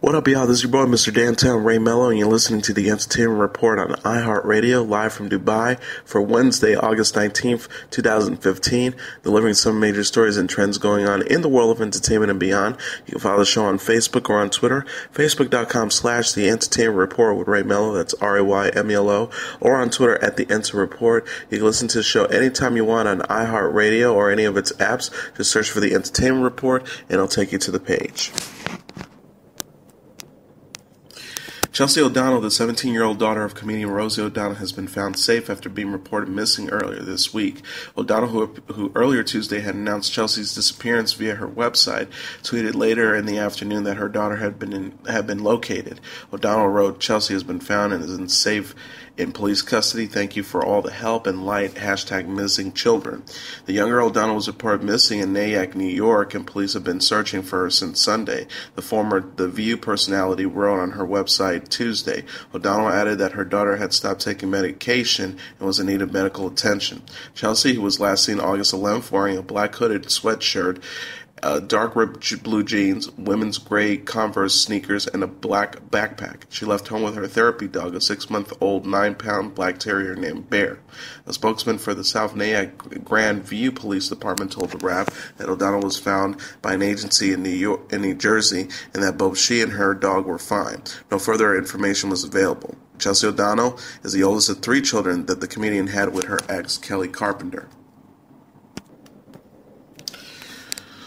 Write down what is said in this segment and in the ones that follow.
What up, y'all? This is your boy, Mr. Downtown Ray Mello, and you're listening to the Entertainment Report on iHeartRadio, live from Dubai for Wednesday, August 19th, 2015, delivering some major stories and trends going on in the world of entertainment and beyond. You can follow the show on Facebook or on Twitter, facebook.com/The Entertainment Report with Ray Mello, that's RAYMELO, or on Twitter at The Enter Report. You can listen to the show anytime you want on iHeartRadio or any of its apps. Just search for The Entertainment Report, and it'll take you to the page. Chelsea O'Donnell, the 17-year-old daughter of comedian Rosie O'Donnell, has been found safe after being reported missing earlier this week. O'Donnell, who earlier Tuesday had announced Chelsea's disappearance via her website, tweeted later in the afternoon that her daughter had been located. O'Donnell wrote, "Chelsea has been found and is safe in police custody. Thank you for all the help and light. #missing children." The younger O'Donnell was reported missing in Nyack, New York, and police have been searching for her since Sunday. The former The View personality wrote on her website Tuesday. O'Donnell added that her daughter had stopped taking medication and was in need of medical attention. Chelsea, who was last seen August 11th wearing a black hooded sweatshirt, dark ripped blue jeans, women's gray Converse sneakers, and a black backpack. She left home with her therapy dog, a 6-month-old 9-pound black terrier named Bear. A spokesman for the South Nyack Grand View Police Department told the Wrap that O'Donnell was found by an agency in New Jersey, and that both she and her dog were fine. No further information was available. Chelsea O'Donnell is the oldest of 3 children that the comedian had with her ex, Kelly Carpenter.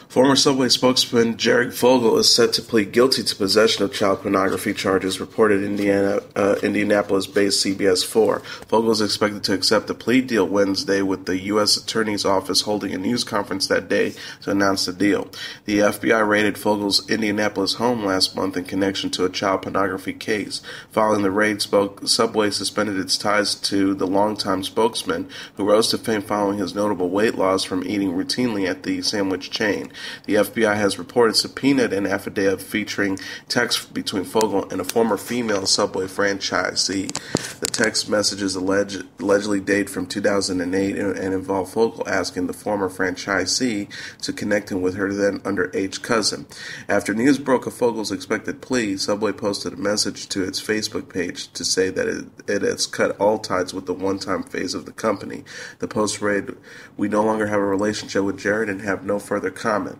Former Subway spokesman Jared Fogle is set to plead guilty to possession of child pornography charges, reported Indianapolis-based CBS 4. Fogle is expected to accept a plea deal Wednesday, with the U.S. Attorney's Office holding a news conference that day to announce the deal. The FBI raided Fogle's Indianapolis home last month in connection to a child pornography case. Following the raid, Subway suspended its ties to the longtime spokesman, who rose to fame following his notable weight loss from eating routinely at the sandwich chain. The FBI has reported subpoenaed an affidavit featuring texts between Fogle and a former female Subway franchisee. The text messages allegedly date from 2008 and involve Fogle asking the former franchisee to connect him with her then underage cousin. After news broke of Fogle's expected plea, Subway posted a message to its Facebook page to say that it has cut all ties with the one-time phase of the company. The post read, "We no longer have a relationship with Jared and have no further comment."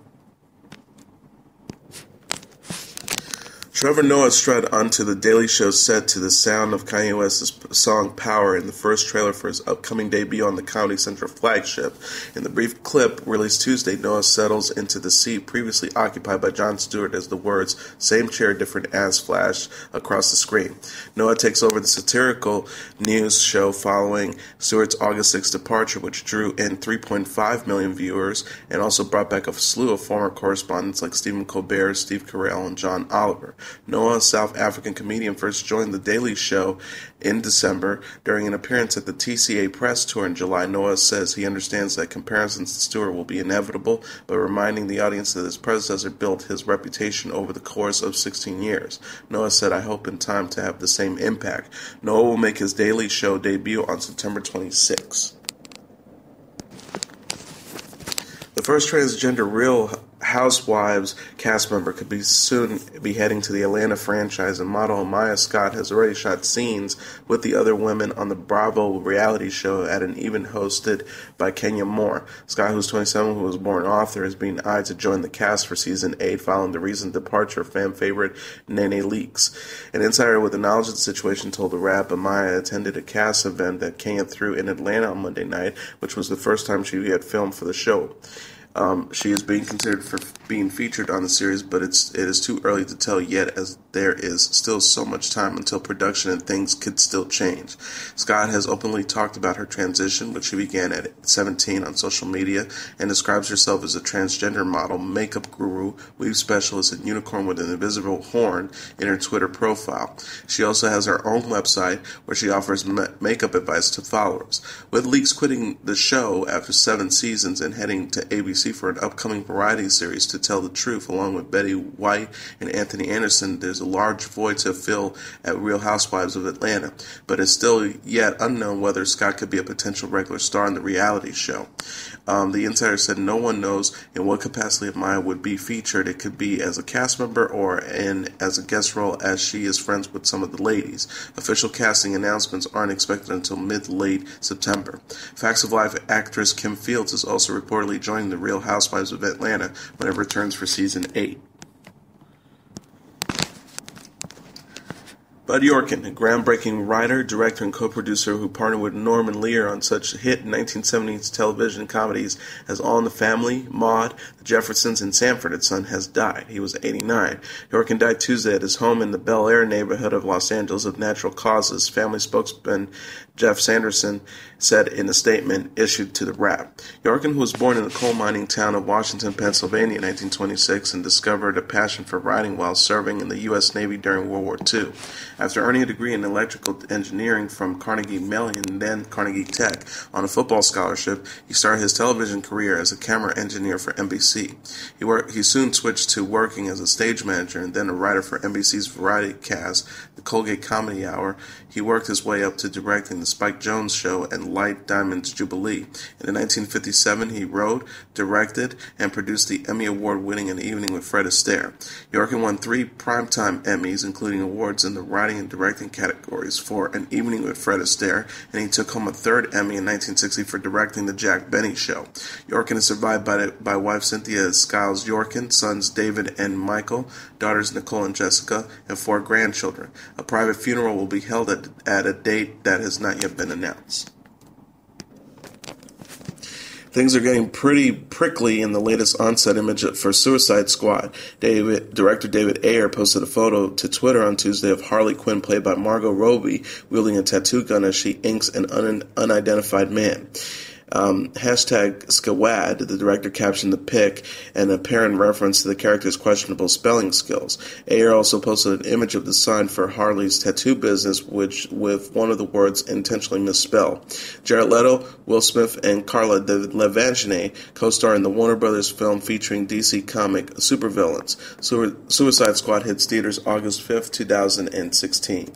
Trevor Noah strutted onto The Daily Show set to the sound of Kanye West's song Power in the first trailer for his upcoming debut on the Comedy Central flagship. In the brief clip released Tuesday, Noah settles into the seat previously occupied by Jon Stewart as the words "same chair, different ass" flash across the screen. Noah takes over the satirical news show following Stewart's August 6th departure, which drew in 3.5 million viewers and also brought back a slew of former correspondents like Stephen Colbert, Steve Carell, and John Oliver. Noah, a South African comedian, first joined The Daily Show in December. During an appearance at the TCA press tour in July, Noah says he understands that comparisons to Stewart will be inevitable, but reminding the audience that his predecessor built his reputation over the course of 16 years. Noah said, "I hope in time to have the same impact." Noah will make his Daily Show debut on September 26. The first transgender Real Housewives cast member could soon be heading to the Atlanta franchise, and model Maya Scott has already shot scenes with the other women on the Bravo reality show at an event hosted by Kenya Moore. Scott, who's 27, who was born author, is being eyed to join the cast for season 8 following the recent departure of fan favorite Nene Leakes. An insider with the knowledge of the situation told the Wrap Maya attended a cast event that Kenya threw in Atlanta on Monday night, which was the first time she had filmed for the show. She is being considered for being featured on the series, but it is too early to tell yet, as there is still so much time until production and things could still change. Scott has openly talked about her transition, which she began at 17 on social media, and describes herself as a transgender model, makeup guru, weave specialist, and unicorn with an invisible horn in her Twitter profile. She also has her own website where she offers makeup advice to followers. With Leakes quitting the show after 7 seasons and heading to ABC NBC for an upcoming variety series To Tell the Truth. Along with Betty White and Anthony Anderson, there's a large void to fill at Real Housewives of Atlanta, but it's still yet unknown whether Scott could be a potential regular star in the reality show. The insider said no one knows in what capacity Maya would be featured. It could be as a cast member or as a guest role, as she is friends with some of the ladies. Official casting announcements aren't expected until mid-late September. Facts of Life actress Kim Fields is also reportedly joining the Real Housewives of Atlanta when it returns for season 8. Bud Yorkin, a groundbreaking writer, director, and co-producer who partnered with Norman Lear on such hit 1970s television comedies as All in the Family, Maude, The Jeffersons, and Sanford & Son, has died. He was 89. Yorkin died Tuesday at his home in the Bel Air neighborhood of Los Angeles of natural causes. Family spokesman Jeff Sanderson said in a statement issued to the Wrap. Yorkin, who was born in the coal mining town of Washington, Pennsylvania in 1926 and discovered a passion for writing while serving in the U.S. Navy during World War II. After earning a degree in electrical engineering from Carnegie Mellon and then Carnegie Tech on a football scholarship, he started his television career as a camera engineer for NBC. He soon switched to working as a stage manager and then a writer for NBC's variety cast, The Colgate Comedy Hour. He worked his way up to directing The Spike Jones Show and Light Diamonds Jubilee. In 1957, he wrote, directed, and produced the Emmy Award-winning An Evening with Fred Astaire. Yorkin won 3 Primetime Emmys, including awards in the writing and directing categories for An Evening with Fred Astaire, and he took home a 3rd Emmy in 1960 for directing The Jack Benny Show. Yorkin is survived by wife Cynthia Skiles Yorkin, sons David and Michael, daughters Nicole and Jessica, and 4 grandchildren. A private funeral will be held at a date that has not yet been announced. Things are getting pretty prickly in the latest on-set image for Suicide Squad. Director David Ayer posted a photo to Twitter on Tuesday of Harley Quinn, played by Margot Robbie, wielding a tattoo gun as she inks an unidentified man. Hashtag Skawad, the director captioned the pic, an apparent reference to the character's questionable spelling skills. Ayer also posted an image of the sign for Harley's tattoo business, which with one of the words intentionally misspelled. Jared Leto, Will Smith, and Carla Delevingne co-star in the Warner Brothers film featuring DC comic supervillains. Suicide Squad hits theaters August 5th, 2016.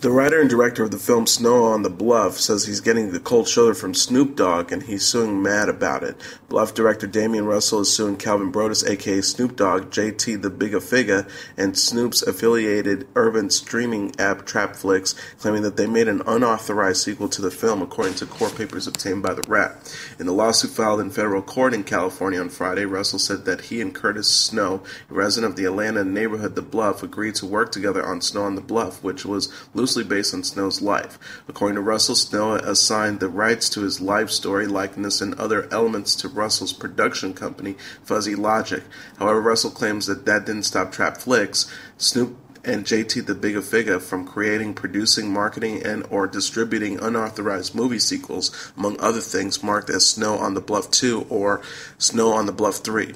The writer and director of the film Snow on the Bluff says he's getting the cold shoulder from Snoop Dogg and he's suing Mad about it. Bluff director Damian Russell is suing Calvin Brodus, aka Snoop Dogg, JT the Bigga Figga, and Snoop's affiliated urban streaming app Trapflix, claiming that they made an unauthorized sequel to the film, according to court papers obtained by the Wrap. In the lawsuit filed in federal court in California on Friday, Russell said that he and Curtis Snow, a resident of the Atlanta neighborhood The Bluff, agreed to work together on Snow on the Bluff, which was loosely based on Snow's life. According to Russell, Snow assigned the rights to his life story, likeness, and other elements to Russell's production company, Fuzzy Logic. However, Russell claims that didn't stop Trapflix, Snoop, and JT the Bigga Figga from creating, producing, marketing, and or distributing unauthorized movie sequels, among other things, marked as Snow on the Bluff 2 or Snow on the Bluff 3.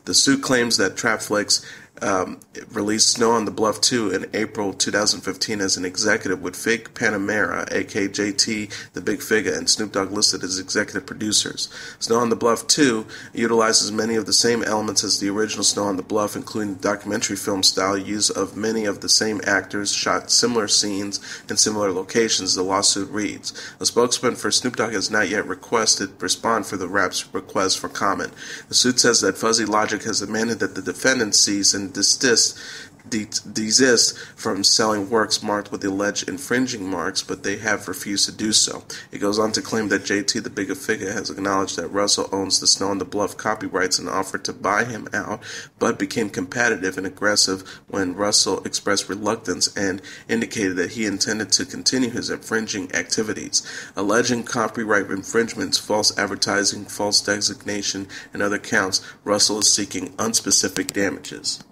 The suit claims that Trapflix released Snow on the Bluff 2 in April 2015 as an executive with Fig Panamera, aka JT the Big Figga, and Snoop Dogg listed as executive producers. Snow on the Bluff 2 utilizes many of the same elements as the original Snow on the Bluff, including the documentary film style use of many of the same actors, shot similar scenes in similar locations, the lawsuit reads. A spokesman for Snoop Dogg has not yet respond for the Rap's request for comment. The suit says that Fuzzy Logic has demanded that the defendant cease and desist from selling works marked with alleged infringing marks, but they have refused to do so. It goes on to claim that JT the Bigga Figga has acknowledged that Russell owns the Snow on the Bluff copyrights and offered to buy him out, but became competitive and aggressive when Russell expressed reluctance and indicated that he intended to continue his infringing activities. Alleging copyright infringements, false advertising, false designation, and other counts, Russell is seeking unspecific damages.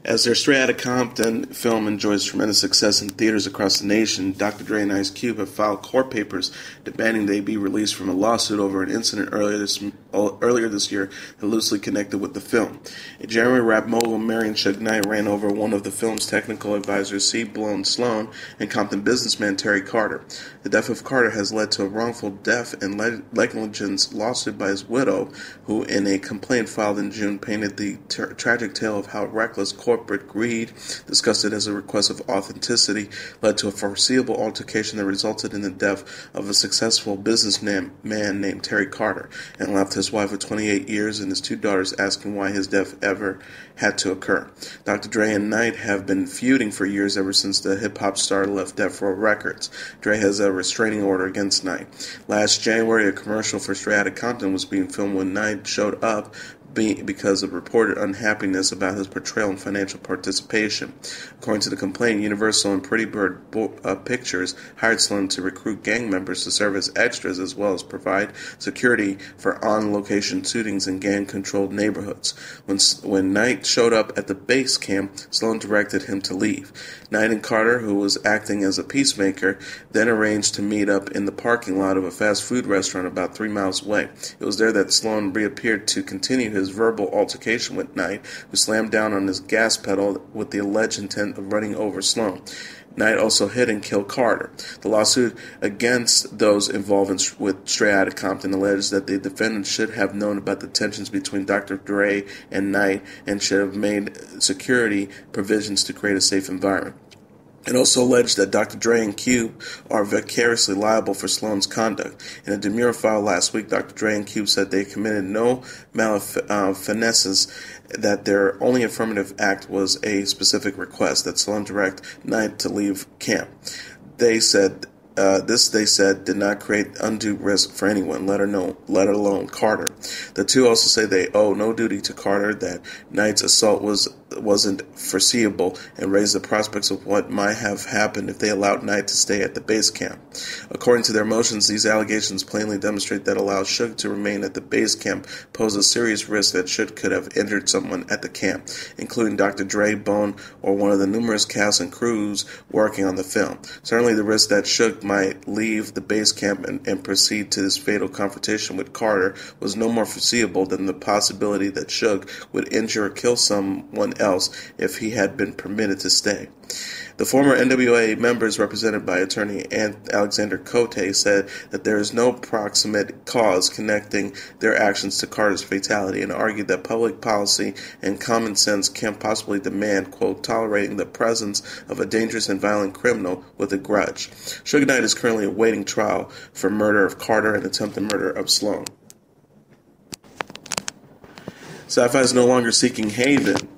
As their Straight Outta Compton film enjoys tremendous success in theaters across the nation, Dr. Dre and Ice Cube have filed court papers demanding they be released from a lawsuit over an incident earlier this earlier this year that loosely connected with the film. In January, rap mogul Marion Suge Knight ran over one of the film's technical advisors, C. Blown Sloan, and Compton businessman Terry Carter. The death of Carter has led to a wrongful death and negligence lawsuit by his widow, who, in a complaint filed in June, painted the tragic tale of how reckless corporate greed, discussed it as a request of authenticity, led to a foreseeable altercation that resulted in the death of a successful businessman named Terry Carter, and left his wife of 28 years and his two daughters asking why his death ever had to occur. Dr. Dre and Knight have been feuding for years, ever since the hip-hop star left Death Row Records. Dre has a restraining order against Knight. Last January, a commercial for Straight Outta Compton was being filmed when Knight showed up because of reported unhappiness about his portrayal and financial participation. According to the complaint, Universal and Pretty Bird Pictures hired Sloan to recruit gang members to serve as extras, as well as provide security for on-location shootings in gang-controlled neighborhoods. When Knight showed up at the base camp, Sloan directed him to leave. Knight and Carter, who was acting as a peacemaker, then arranged to meet up in the parking lot of a fast food restaurant about 3 miles away. It was there that Sloan reappeared to continue his verbal altercation with Knight, who slammed down on his gas pedal with the alleged intent of running over Sloan. Knight also hit and killed Carter. The lawsuit against those involved with Straight Outta Compton alleges that the defendants should have known about the tensions between Dr. Dre and Knight and should have made security provisions to create a safe environment. It also alleged that Dr. Dre and Cube are vicariously liable for Sloan's conduct. In a demurrer filed last week, Dr. Dre and Cube said they committed no malfeasance, that their only affirmative act was a specific request that Sloan direct Knight to leave camp. They said did not create undue risk for anyone, let alone Carter. The two also say they owe no duty to Carter, that Knight's assault wasn't foreseeable, and raised the prospects of what might have happened if they allowed Knight to stay at the base camp. According to their motions, these allegations plainly demonstrate that allowing Suge to remain at the base camp posed a serious risk that Suge could have injured someone at the camp, including Dr. Dre, Bone, or one of the numerous cast and crews working on the film. Certainly the risk that Suge might leave the base camp and proceed to this fatal confrontation with Carter was no more foreseeable than the possibility that Suge would injure or kill someone else if he had been permitted to stay. The former NWA members, represented by attorney Alexander Cote, said that there is no proximate cause connecting their actions to Carter's fatality, and argued that public policy and common sense can't possibly demand, quote, tolerating the presence of a dangerous and violent criminal with a grudge. Suge Knight is currently awaiting trial for murder of Carter and attempted murder of Sloan. Sci-Fi is no longer seeking Haven.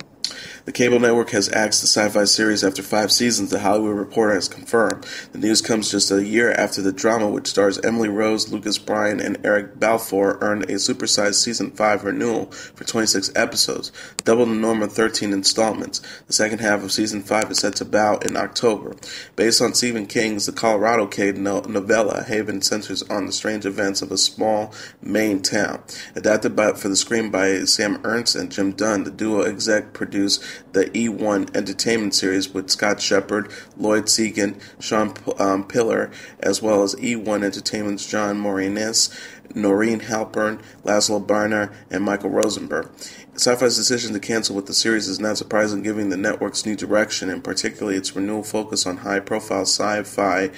The cable network has axed the Sci-Fi series after 5 seasons, The Hollywood Reporter has confirmed. The news comes just a year after the drama, which stars Emily Rose, Lucas Bryan, and Eric Balfour, earned a supersized Season 5 renewal for 26 episodes, double the norm of 13 installments. The second half of Season 5 is set to bow in October. Based on Stephen King's The Colorado Cade novella, Haven centers on the strange events of a small Maine town. Adapted for the screen by Sam Ernst and Jim Dunn, the duo exec-produced the E1 Entertainment series with Scott Shepard, Lloyd Segan, Sean Pillar, as well as E1 Entertainment's John Moranis, Noreen Halpern, Laszlo Barner, and Michael Rosenberg. Sci-Fi's decision to cancel with the series is not surprising, given the network's new direction, and particularly its renewed focus on high-profile sci-fi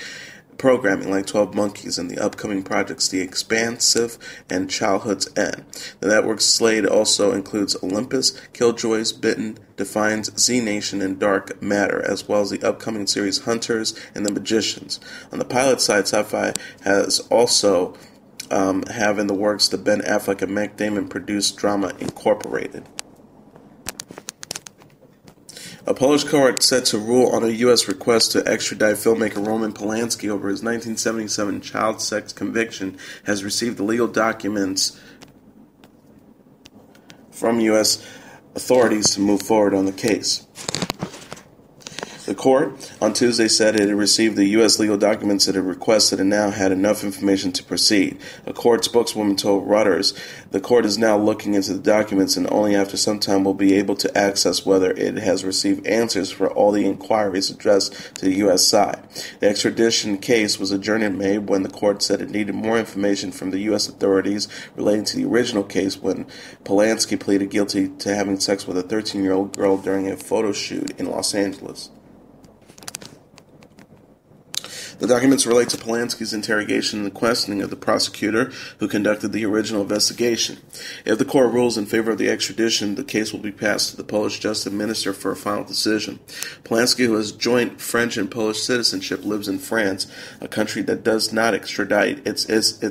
programming like 12 Monkeys and the upcoming projects The Expansive and Childhood's End. The network's slate also includes Olympus, Killjoys, Bitten, Defiance, Z Nation, and Dark Matter, as well as the upcoming series Hunters and The Magicians. On the pilot side, Sci-Fi has also have in the works the Ben Affleck and Matt Damon produced drama Incorporated. A Polish court set to rule on a U.S. request to extradite filmmaker Roman Polanski over his 1977 child sex conviction has received the legal documents from U.S. authorities to move forward on the case. The court on Tuesday said it had received the U.S. legal documents it had requested and now had enough information to proceed. A court spokeswoman told Reuters the court is now looking into the documents and only after some time will be able to access whether it has received answers for all the inquiries addressed to the U.S. side. The extradition case was adjourned in May when the court said it needed more information from the U.S. authorities relating to the original case when Polanski pleaded guilty to having sex with a 13-year-old girl during a photo shoot in Los Angeles. The documents relate to Polanski's interrogation and the questioning of the prosecutor who conducted the original investigation. If the court rules in favor of the extradition, the case will be passed to the Polish Justice Minister for a final decision. Polanski, who has joint French and Polish citizenship, lives in France, a country that does not extradite its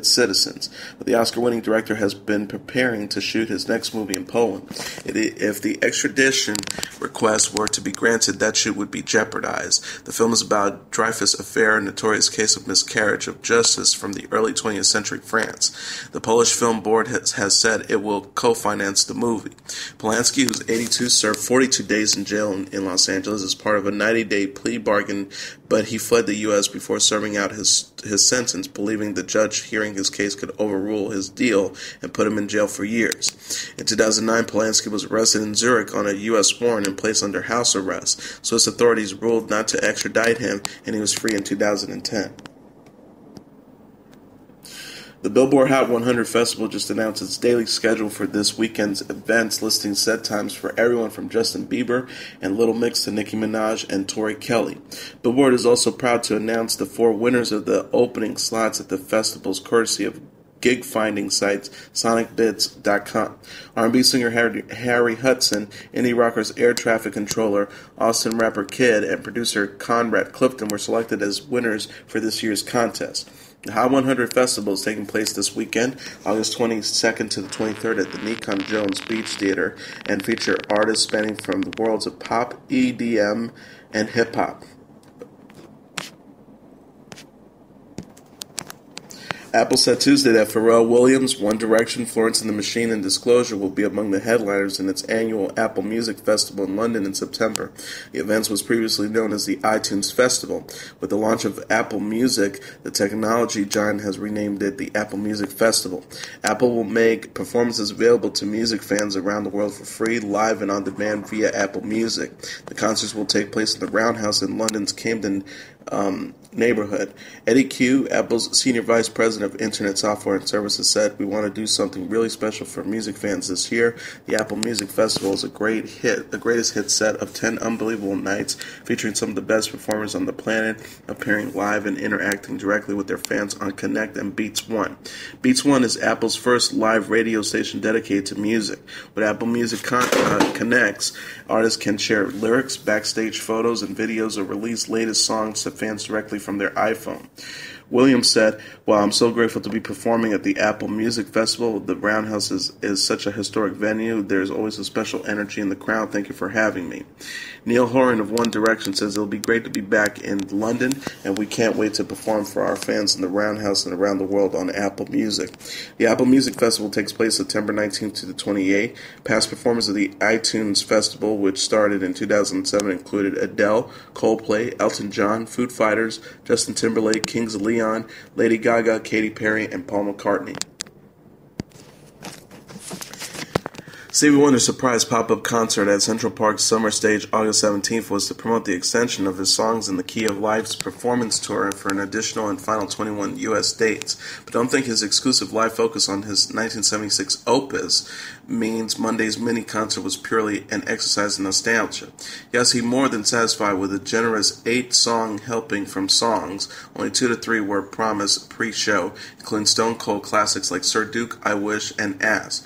citizens. But the Oscar-winning director has been preparing to shoot his next movie in Poland. If the extradition request were to be granted, that shoot would be jeopardized. The film is about Dreyfus' affair and notorious case of miscarriage of justice from the early 20th century France. The Polish Film Board has said it will co-finance the movie. Polanski, who's 82, served 42 days in jail in Los Angeles as part of a 90-day plea bargain, but he fled the U.S. before serving out his sentence, believing the judge hearing his case could overrule his deal and put him in jail for years. In 2009, Polanski was arrested in Zurich on a U.S. warrant and placed under house arrest. Swiss authorities ruled not to extradite him, and he was free in 2010. The Billboard Hot 100 Festival just announced its daily schedule for this weekend's events, listing set times for everyone from Justin Bieber and Little Mix to Nicki Minaj and Tori Kelly. Billboard is also proud to announce the 4 winners of the opening slots at the festival's courtesy of gig finding sites sonicbids.com. R&B singer Harry Hudson, indie rockers Air Traffic Controller, Austin rapper Kid, and producer Conrad Clifton were selected as winners for this year's contest. The Hot 100 Festival is taking place this weekend, August 22nd to the 23rd at the Nikon Jones Beach Theater, and feature artists spanning from the worlds of pop, EDM, and hip-hop. Apple said Tuesday that Pharrell Williams, One Direction, Florence and the Machine, and Disclosure will be among the headliners in its annual Apple Music Festival in London in September. The event was previously known as the iTunes Festival. With the launch of Apple Music, the technology giant has renamed it the Apple Music Festival. Apple will make performances available to music fans around the world for free, live and on demand via Apple Music. The concerts will take place in the Roundhouse in London's Camden neighborhood. Eddie Q, Apple's Senior Vice President of Internet Software and Services, said, "We want to do something really special for music fans this year. The Apple Music Festival is a great hit, the greatest hit set of 10 unbelievable nights featuring some of the best performers on the planet, appearing live and interacting directly with their fans on Connect and Beats One. Beats One is Apple's first live radio station dedicated to music. With Apple Music Connects, artists can share lyrics, backstage photos, and videos or release latest songs to fans directly from their iPhone." Williams said, "Well, I'm so grateful to be performing at the Apple Music Festival. The Roundhouse is such a historic venue. There's always a special energy in the crowd. Thank you for having me." Neil Horan of One Direction says, "It'll be great to be back in London, and we can't wait to perform for our fans in the Roundhouse and around the world on Apple Music." The Apple Music Festival takes place September 19th to the 28th. Past performers of the iTunes Festival, which started in 2007, included Adele, Coldplay, Elton John, Foo Fighters, Justin Timberlake, Kings of Leon, Lady Gaga, Katy Perry, and Paul McCartney. Stevie Wonder's surprise pop-up concert at Central Park's Summer Stage August 17th was to promote the extension of his Songs in the Key of Life's performance tour for an additional and final 21 U.S. dates. But don't think his exclusive live focus on his 1976 opus means Monday's mini-concert was purely an exercise in nostalgia. Yes, he more than satisfied with a generous 8-song helping from songs. Only 2 to 3 were promised pre-show, including Stone Cold classics like Sir Duke, I Wish, and Ass.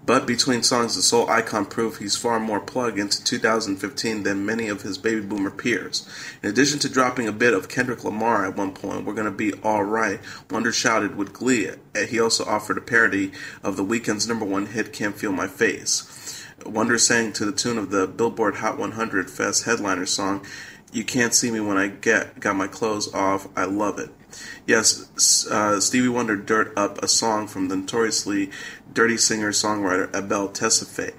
But between songs, the soul icon proved he's far more plugged into 2015 than many of his baby boomer peers. In addition to dropping a bit of Kendrick Lamar at one point, "We're Gonna Be Alright," Wonder shouted with glee. He also offered a parody of the Weeknd's #1 hit, "Can't Feel My Face." Wonder sang to the tune of the Billboard Hot 100 Fest headliner song, "You Can't See Me When I Got My Clothes Off, I Love It." Yes, Stevie Wonder dirt up a song from the notoriously dirty singer-songwriter Abel Tesfaye.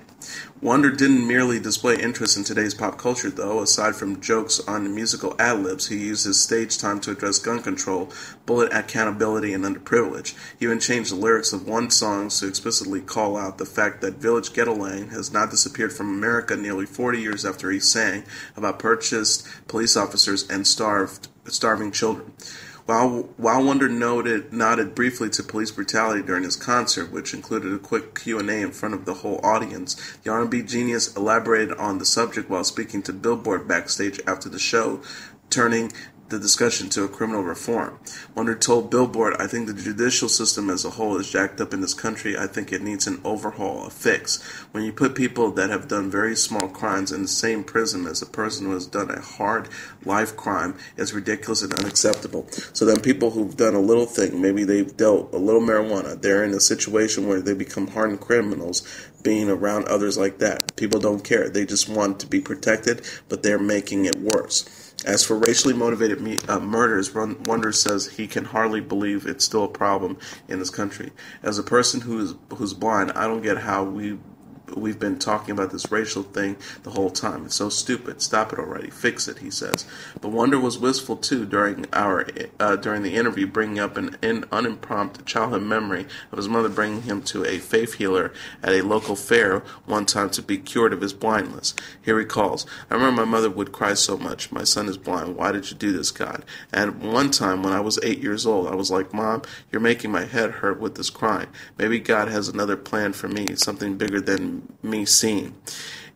Wonder didn't merely display interest in today's pop culture, though. Aside from jokes on musical ad-libs, he used his stage time to address gun control, bullet accountability, and underprivilege. He even changed the lyrics of one song to explicitly call out the fact that Village Ghetto Lane has not disappeared from America nearly 40 years after he sang about purchased police officers and starving children. While Wonder nodded briefly to police brutality during his concert, which included a quick Q&A in front of the whole audience, the R&B genius elaborated on the subject while speaking to Billboard backstage after the show, turning the discussion to a criminal reform. Wonder told Billboard, "I think the judicial system as a whole is jacked up in this country. I think it needs an overhaul, a fix. When you put people that have done very small crimes in the same prison as a person who has done a hard life crime, it's ridiculous and unacceptable." So then people who've done a little thing, maybe they've dealt a little marijuana, they're in a situation where they become hardened criminals, being around others like that. People don't care. They just want to be protected, but they're making it worse. As for racially motivated murders, Wonder says he can hardly believe it's still a problem in this country. As a person who's blind, I don't get how we've been talking about this racial thing the whole time. It's so stupid. Stop it already. Fix it, he says. But Wonder was wistful too during the interview, bringing up an unimpromptu childhood memory of his mother bringing him to a faith healer at a local fair one time to be cured of his blindness. He recalls, "I remember my mother would cry so much. My son is blind. Why did you do this, God?" And one time when I was 8 years old, I was like, "Mom, you're making my head hurt with this crying. Maybe God has another plan for me, something bigger than me seeing."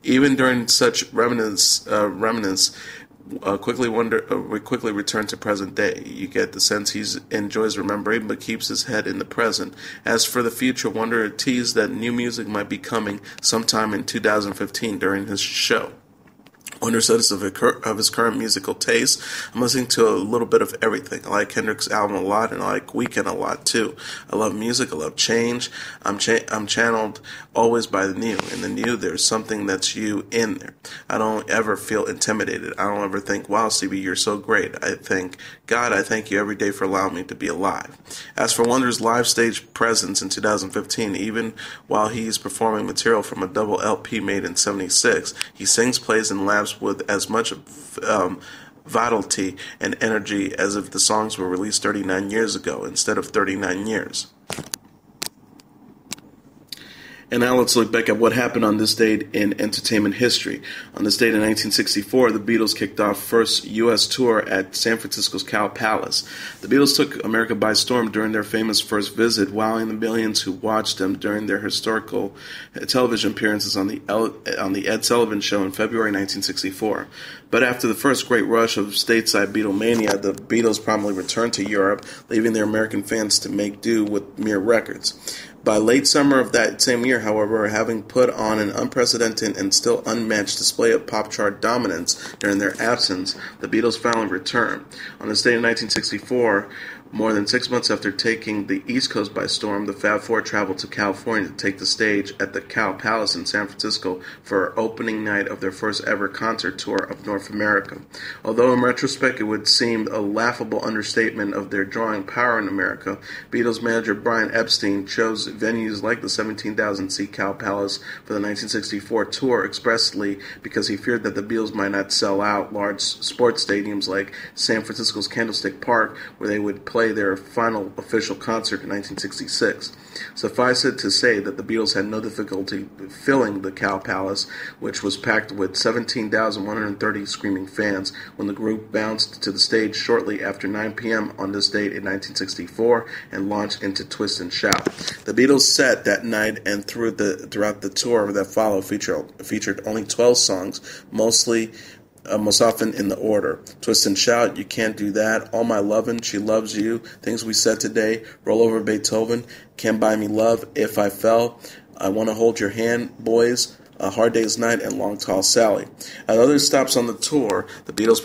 Even during such remnants we quickly return to present day. You get the sense he enjoys remembering, but keeps his head in the present. As for the future, Wonder teased that new music might be coming sometime in 2015 during his show. Wonder said of his current musical taste, "I'm listening to a little bit of everything. I like Kendrick's album a lot, and I like Weeknd a lot too. I love music. I love change. I'm channeled always by the new. In the new, there's something that's you in there. I don't ever feel intimidated. I don't ever think, wow, Stevie, you're so great. I think, God, I thank you every day for allowing me to be alive." As for Wonder's live stage presence in 2015, even while he's performing material from a double LP made in '76, he sings, plays, and laughs with as much vitality and energy as if the songs were released 39 years ago instead of 39 years. And now let's look back at what happened on this date in entertainment history. On this date in 1964, the Beatles kicked off first U.S. tour at San Francisco's Cow Palace. The Beatles took America by storm during their famous first visit, wowing the millions who watched them during their historical television appearances on the Ed Sullivan Show in February 1964. But after the first great rush of stateside Beatlemania, the Beatles promptly returned to Europe, leaving their American fans to make do with mere records. By late summer of that same year, however, having put on an unprecedented and still unmatched display of pop chart dominance during their absence, the Beatles finally returned. On this day in 1964, more than 6 months after taking the East Coast by storm, the Fab Four traveled to California to take the stage at the Cow Palace in San Francisco for opening night of their first ever concert tour of North America. Although in retrospect it would seem a laughable understatement of their drawing power in America, Beatles manager Brian Epstein chose venues like the 17,000-seat Cow Palace for the 1964 tour expressly because he feared that the Beatles might not sell out large sports stadiums like San Francisco's Candlestick Park, where they would play their final official concert in 1966. Suffice it to say that the Beatles had no difficulty filling the Cow Palace, which was packed with 17,130 screaming fans, when the group bounced to the stage shortly after 9 p.m. on this date in 1964 and launched into Twist and Shout. The Beatles' set that night and throughout the tour that followed featured only 12 songs, most often in the order: Twist and Shout, You Can't Do That, All My Lovin', She Loves You, Things We Said Today, Roll Over Beethoven, Can't Buy Me Love, If I Fell, I Want to Hold Your Hand, Boys, A Hard Day's Night, and Long Tall Sally. At other stops on the tour, the Beatles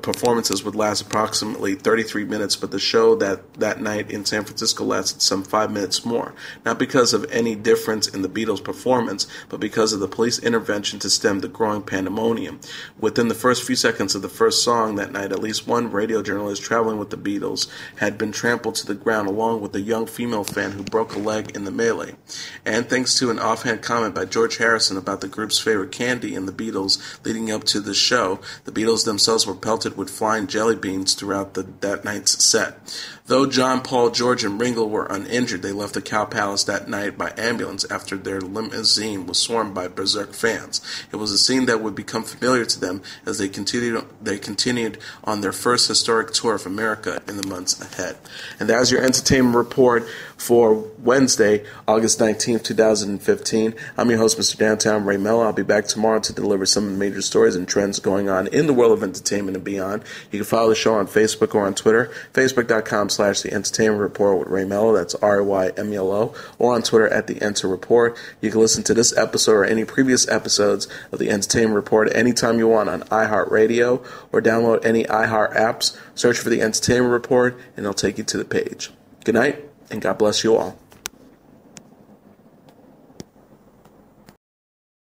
performances would last approximately 33 minutes, but the show that night in San Francisco lasted some 5 minutes more, not because of any difference in the Beatles' performance, but because of the police intervention to stem the growing pandemonium. Within the first few seconds of the first song that night, at least one radio journalist traveling with the Beatles had been trampled to the ground, along with a young female fan who broke a leg in the melee. And thanks to an offhand comment by George Harrison comparison about the group's favorite candy and the Beatles leading up to the show. The Beatles themselves were pelted with flying jelly beans throughout that night's set. Though John, Paul, George, and Ringo were uninjured, they left the Cow Palace that night by ambulance after their limousine was swarmed by berserk fans. It was a scene that would become familiar to them as they continued on their first historic tour of America in the months ahead. And that was your entertainment report for Wednesday, August 19th, 2015. I'm your host, Mr. Downtown Ray Mello. I'll be back tomorrow to deliver some of the major stories and trends going on in the world of entertainment and beyond. You can follow the show on Facebook or on Twitter, facebook.com/The Entertainment Report with Ray Mello. That's RYMELO. Or on Twitter at The Enter Report. You can listen to this episode or any previous episodes of The Entertainment Report anytime you want on iHeartRadio, or download any iHeart apps. Search for The Entertainment Report and it'll take you to the page. Good night, and God bless you all.